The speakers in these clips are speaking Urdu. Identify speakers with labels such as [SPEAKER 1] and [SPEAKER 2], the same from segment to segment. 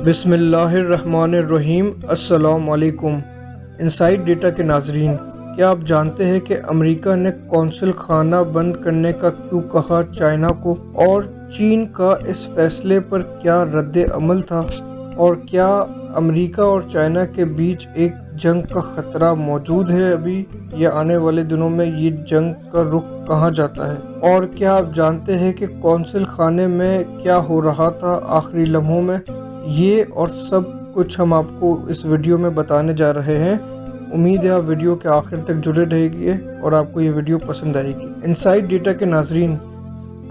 [SPEAKER 1] بسم اللہ الرحمن الرحیم۔ السلام علیکم انسائٹ ڈیٹا کے ناظرین، کیا آپ جانتے ہیں کہ امریکہ نے قونصل خانہ بند کرنے کا کیوں کہا چائنا کو، اور چین کا اس فیصلے پر کیا رد عمل تھا، اور کیا امریکہ اور چائنا کے بیچ ایک جنگ کا خطرہ موجود ہے ابھی، یا آنے والے دنوں میں یہ جنگ کا رخ کہاں جاتا ہے، اور کیا آپ جانتے ہیں کہ قونصل خانے میں کیا ہو رہا تھا آخری لمحوں میں۔ یہ اور سب کچھ ہم آپ کو اس ویڈیو میں بتانے جا رہے ہیں۔ امید ہے آپ ویڈیو کے آخر تک جڑے رہے گی اور آپ کو یہ ویڈیو پسند آئے گی۔ انسائٹ ڈیٹا کے ناظرین،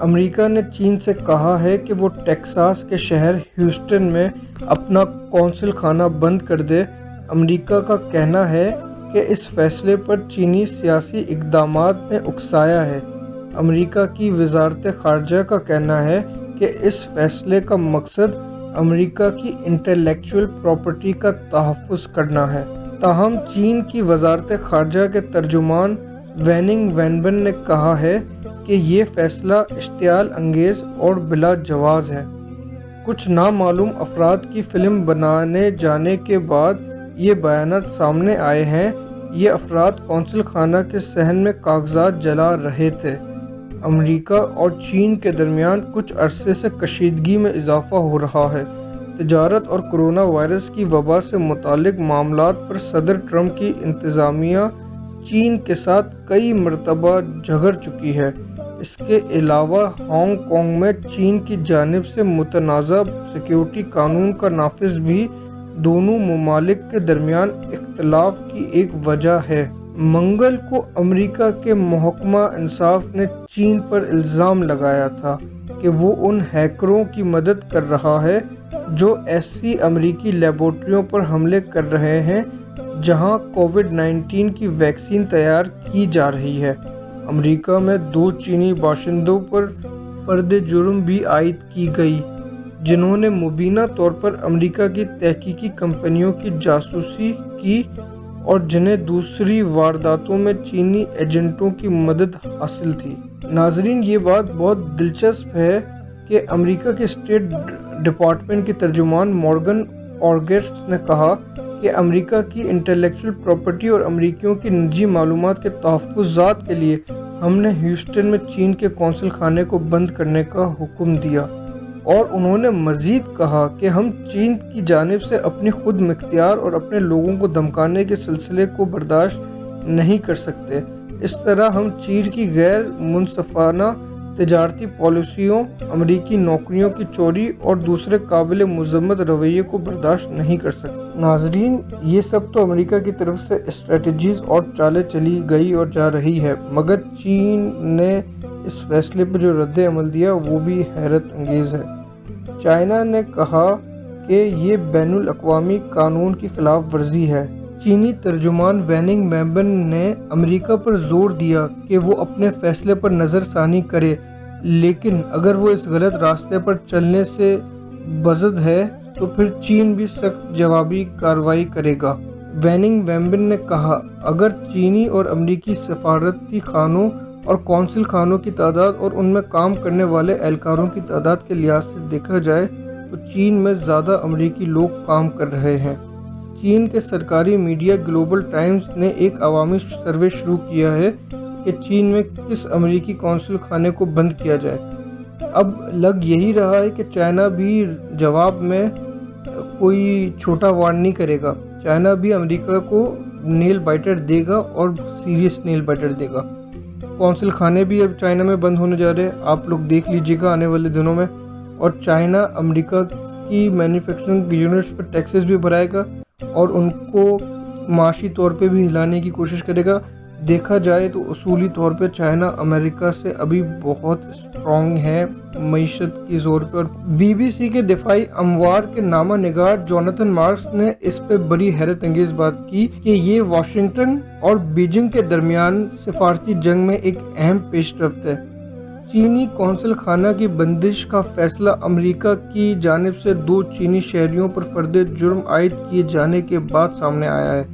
[SPEAKER 1] امریکہ نے چین سے کہا ہے کہ وہ ٹیکساس کے شہر ہیوسٹن میں اپنا قونصل خانہ بند کر دے۔ امریکہ کا کہنا ہے کہ اس فیصلے پر چینی سیاسی اقدامات نے اکسایا ہے۔ امریکہ کی وزارت خارجہ کا کہنا ہے کہ اس فیصلے کا مقصد امریکہ کی انٹلیکچوئل پراپرٹی کا تحفظ کرنا ہے۔ تاہم چین کی وزارت خارجہ کے ترجمان ویننگ وینبن نے کہا ہے کہ یہ فیصلہ اشتعال انگیز اور بلا جواز ہے۔ کچھ نامعلوم افراد کی فلم بنائے جانے کے بعد یہ بیانات سامنے آئے ہیں۔ یہ افراد قونصل خانہ کے صحن میں کاغذات جلا رہے تھے۔ امریکہ اور چین کے درمیان کچھ عرصے سے کشیدگی میں اضافہ ہو رہا ہے۔ تجارت اور کرونا وائرس کی وبا سے متعلق معاملات پر صدر ٹرمپ کی انتظامیہ چین کے ساتھ کئی مرتبہ جھگڑ چکی ہے۔ اس کے علاوہ ہانگ کانگ میں چین کی جانب سے متنازع سیکیورٹی قانون کا نافذ بھی دونوں ممالک کے درمیان اختلاف کی ایک وجہ ہے۔ منگل کو امریکہ کے محکمہ انصاف نے چین پر الزام لگایا تھا کہ وہ ان ہیکروں کی مدد کر رہا ہے جو ایسی امریکی لیبارٹریوں پر حملے کر رہے ہیں جہاں کووڈ-19 کی ویکسین تیار کی جا رہی ہے۔ امریکہ میں 2 چینی باشندوں پر فرد جرم بھی عائد کی گئی جنہوں نے مبینہ طور پر امریکہ کی تحقیقی کمپنیوں کی جاسوسی کی اور جنہیں دوسری وارداتوں میں چینی ایجنٹوں کی مدد حاصل تھی۔ ناظرین، یہ بات بہت دلچسپ ہے کہ امریکہ کے اسٹیٹ ڈپارٹمنٹ کے ترجمان مورگن اورگسٹ نے کہا کہ امریکہ کی انٹلیکچوئل پراپرٹی اور امریکیوں کی نجی معلومات کے تحفظات کے لیے ہم نے ہیوسٹن میں چین کے قونصل خانے کو بند کرنے کا حکم دیا، اور انہوں نے مزید کہا کہ ہم چین کی جانب سے اپنی خود مختار اور اپنے لوگوں کو دھمکانے کے سلسلے کو برداشت نہیں کر سکتے۔ اس طرح ہم چین کی غیر منصفانہ تجارتی پالیسیوں، امریکی نوکریوں کی چوری اور دوسرے قابل مذمت رویے کو برداشت نہیں کر سکتے۔ ناظرین، یہ سب تو امریکہ کی طرف سے اسٹریٹجیز اور چالیں چلی گئی اور جا رہی ہے، مگر چین نے اس فیصلے پر جو رد عمل دیا وہ بھی حیرت انگیز ہے۔ چائنا نے کہا کہ یہ بین الاقوامی قانون کی خلاف ورزی ہے۔ چینی ترجمان ویننگ وینبن نے امریکہ پر زور دیا کہ وہ اپنے فیصلے پر نظر ثانی کرے، لیکن اگر وہ اس غلط راستے پر چلنے سے بزد ہے تو پھر چین بھی سخت جوابی کارروائی کرے گا۔ ویننگ وینبن نے کہا، اگر چینی اور امریکی سفارتی خانوں اور قونصل خانوں کی تعداد اور ان میں کام کرنے والے اہلکاروں کی تعداد کے لحاظ سے دیکھا جائے تو چین میں زیادہ امریکی لوگ کام کر رہے ہیں۔ چین کے سرکاری میڈیا گلوبل ٹائمز نے ایک عوامی سروے شروع کیا ہے کہ چین میں کس امریکی قونصل خانے کو بند کیا جائے۔ اب لگ یہی رہا ہے کہ چائنا بھی جواب میں کوئی چھوٹا وار نہیں کرے گا۔ چائنا بھی امریکہ کو نیل بائٹر دے گا اور سیریس نیل بائٹر دے گا۔ قونصل خانے بھی اب چائنا میں بند ہونے جا رہے ہیں، آپ لوگ دیکھ لیجیے گا آنے والے دنوں میں، اور چائنا امریکہ کی مینوفیکچرنگ یونٹس پر ٹیکسز بھی بڑھائے گا اور ان کو معاشی طور پہ بھی ہلانے کی کوشش کرے گا۔ دیکھا جائے تو اصولی طور پہ چائنا امریکہ سے ابھی بہت اسٹرانگ ہے معیشت کی زور پر۔ بی بی سی کے دفاعی امور کے نامہ نگار جوناتھن مارکس نے اس پہ بڑی حیرت انگیز بات کی کہ یہ واشنگٹن اور بیجنگ کے درمیان سفارتی جنگ میں ایک اہم پیش رفت ہے۔ چینی قونصل خانہ کی بندش کا فیصلہ امریکہ کی جانب سے 2 چینی شہریوں پر فرد جرم عائد کیے جانے کے بعد سامنے آیا ہے،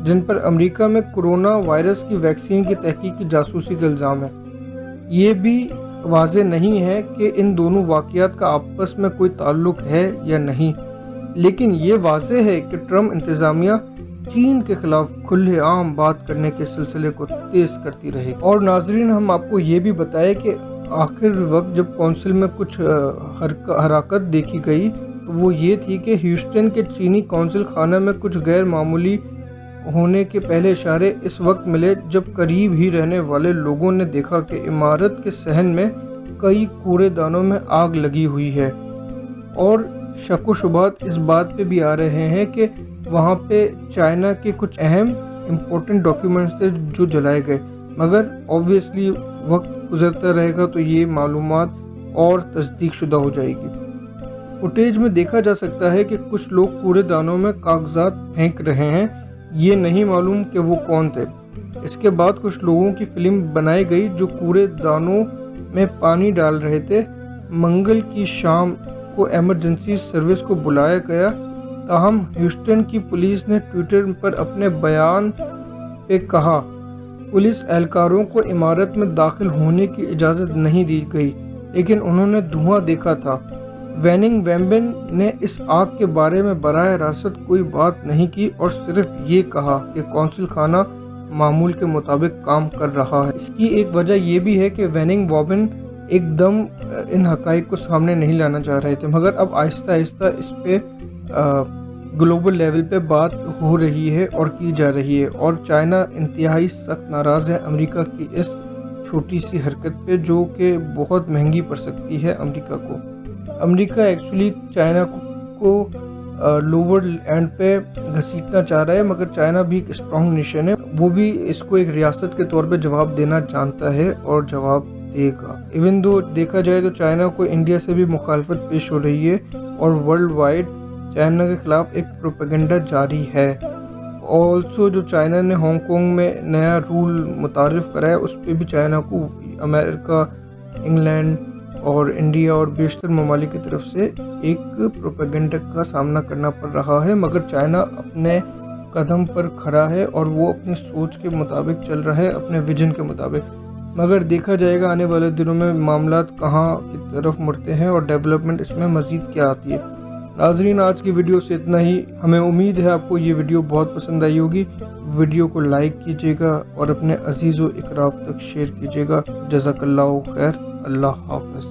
[SPEAKER 1] جن پر امریکہ میں کرونا وائرس کی ویکسین کی تحقیق کی جاسوسی کا الزام ہے۔ یہ بھی واضح نہیں ہے کہ ان دونوں واقعات کا آپس میں کوئی تعلق ہے یا نہیں، لیکن یہ واضح ہے کہ ٹرمپ انتظامیہ چین کے خلاف کھلے عام بات کرنے کے سلسلے کو تیز کرتی رہے گی۔ اور ناظرین، ہم آپ کو یہ بھی بتائے کہ آخر وقت جب کونسل میں کچھ حرکت دیکھی گئی تو وہ یہ تھی کہ ہیوسٹن کے چینی کونسل خانہ میں کچھ غیر معمولی ہونے کے پہلے اشارے اس وقت ملے جب قریب ہی رہنے والے لوگوں نے دیکھا کہ عمارت کے صحن میں کئی کوڑے دانوں میں آگ لگی ہوئی ہے، اور شک و شبہات اس بات پہ بھی آ رہے ہیں کہ وہاں پہ چائنا کے کچھ اہم امپورٹنٹ ڈاکیومنٹس تھے جو جلائے گئے، مگر obviously وقت گزرتا رہے گا تو یہ معلومات اور تصدیق شدہ ہو جائے گی۔ فوٹیج میں دیکھا جا سکتا ہے کہ کچھ لوگ کوڑے دانوں میں کاغذات پھینک رہے ہیں، یہ نہیں معلوم کہ وہ کون تھے۔ اس کے بعد کچھ لوگوں کی فلم بنائی گئی جو کوڑے دانوں میں پانی ڈال رہے تھے۔ منگل کی شام کو ایمرجنسی سروس کو بلایا گیا، تاہم ہیوسٹن کی پولیس نے ٹویٹر پر اپنے بیان پہ کہا پولیس اہلکاروں کو عمارت میں داخل ہونے کی اجازت نہیں دی گئی، لیکن انہوں نے دھواں دیکھا تھا۔ ویننگ ویمبن نے اس آگ کے بارے میں براہ راست کوئی بات نہیں کی اور صرف یہ کہا کہ کونسل خانہ معمول کے مطابق کام کر رہا ہے۔ اس کی ایک وجہ یہ بھی ہے کہ ویننگ ویمبن ایک دم ان حقائق کو سامنے نہیں لانا چاہ رہے تھے، مگر اب آہستہ آہستہ اس پہ گلوبل لیول پہ بات ہو رہی ہے اور کی جا رہی ہے، اور چائنا انتہائی سخت ناراض ہے امریکہ کی اس چھوٹی سی حرکت پہ جو کہ بہت مہنگی پڑ سکتی ہے امریکہ کو۔ امریکہ ایکچولی چائنا کو لوور اینڈ پہ گھسیٹنا چاہ رہا ہے، مگر چائنا بھی ایک اسٹرانگ نیشن ہے، وہ بھی اس کو ایک ریاست کے طور پہ جواب دینا جانتا ہے اور جواب دے گا۔ ایون دو دیکھا جائے تو چائنا کو انڈیا سے بھی مخالفت پیش ہو رہی ہے اور ورلڈ وائڈ چائنا کے خلاف ایک پروپیگنڈا جاری ہے۔ آلسو جو چائنا نے ہانگ کانگ میں نیا رول متعارف کرایا، اس پہ بھی چائنا کو امریکہ، انگلینڈ اور انڈیا اور بیشتر ممالک کی طرف سے ایک پروپیگنڈا کا سامنا کرنا پڑ رہا ہے، مگر چائنا اپنے قدم پر کھڑا ہے اور وہ اپنی سوچ کے مطابق چل رہا ہے، اپنے ویژن کے مطابق۔ مگر دیکھا جائے گا آنے والے دنوں میں معاملات کہاں کی طرف مڑتے ہیں اور ڈیولپمنٹ اس میں مزید کیا آتی ہے۔ ناظرین، آج کی ویڈیو سے اتنا ہی۔ ہمیں امید ہے آپ کو یہ ویڈیو بہت پسند آئی ہوگی۔ ویڈیو کو لائک کیجیے گا اور اپنے عزیز و اقراب تک شیئر کیجیے گا۔ جزاک اللہ خیر۔ اللہ حافظ۔